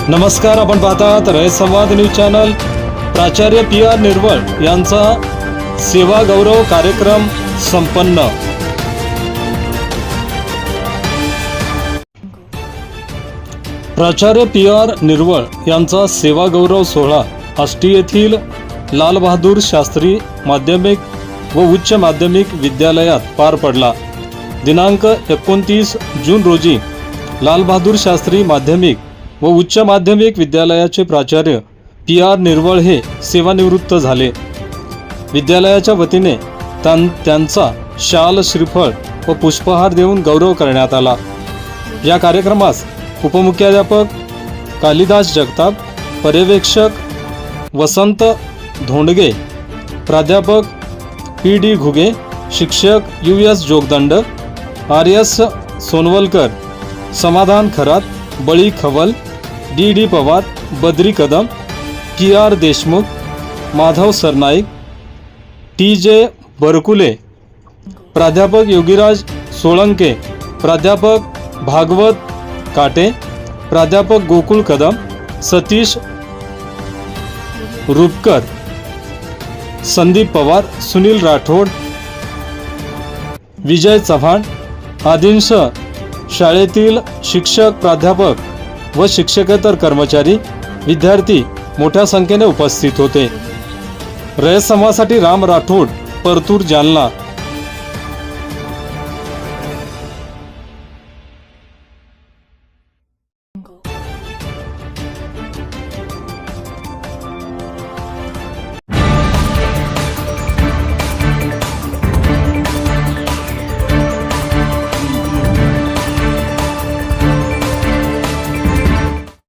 नमस्कार, आपण पाहतात रयत संवाद न्यूज चॅनल। प्राचार्य PR निर्वळ यांचा सेवा गौरव कार्यक्रम संपन्न। प्राचार्य PR निर्वळ यांचा सेवा गौरव सोहळा आष्टी येथील लाल बहादूर शास्त्री माध्यमिक व उच्च माध्यमिक विद्यालयात पार पडला। दिनांक 29 जून रोजी लाल बहादूर शास्त्री माध्यमिक व उच्च माध्यमिक विद्यालयाचे प्राचार्य PR निर्वळ हे सेवानिवृत्त झाले। विद्यालयाच्या वतीने त्यांचा शाल, श्रीफळ व पुष्पहार देऊन गौरव करण्यात आला। या कार्यक्रमास उपमुख्याध्यापक कालिदास जगताप, पर्यवेक्षक वसंत धोंडगे, प्राध्यापक PD घुगे, शिक्षक US जोगदंड, RS सोनवलकर, समाधान खरात, बळी खवल, DD पवार, बद्री कदम, KR देशमुख, माधव सरनाईक, TJ बरकुले, प्राध्यापक योगीराज सोळंके, प्राध्यापक भागवत काटे, प्राध्यापक गोकुळ कदम, सतीश रुपकर, संदीप पवार, सुनील राठोड, विजय चव्हाण आदींसह शाळेतील शिक्षक, प्राध्यापक व शिक्षकेतर कर्मचारी, विद्यार्थी मोठ्या संख्येने उपस्थित होते। रयत समाजासाठी राम राठोड, परतूर, जालना।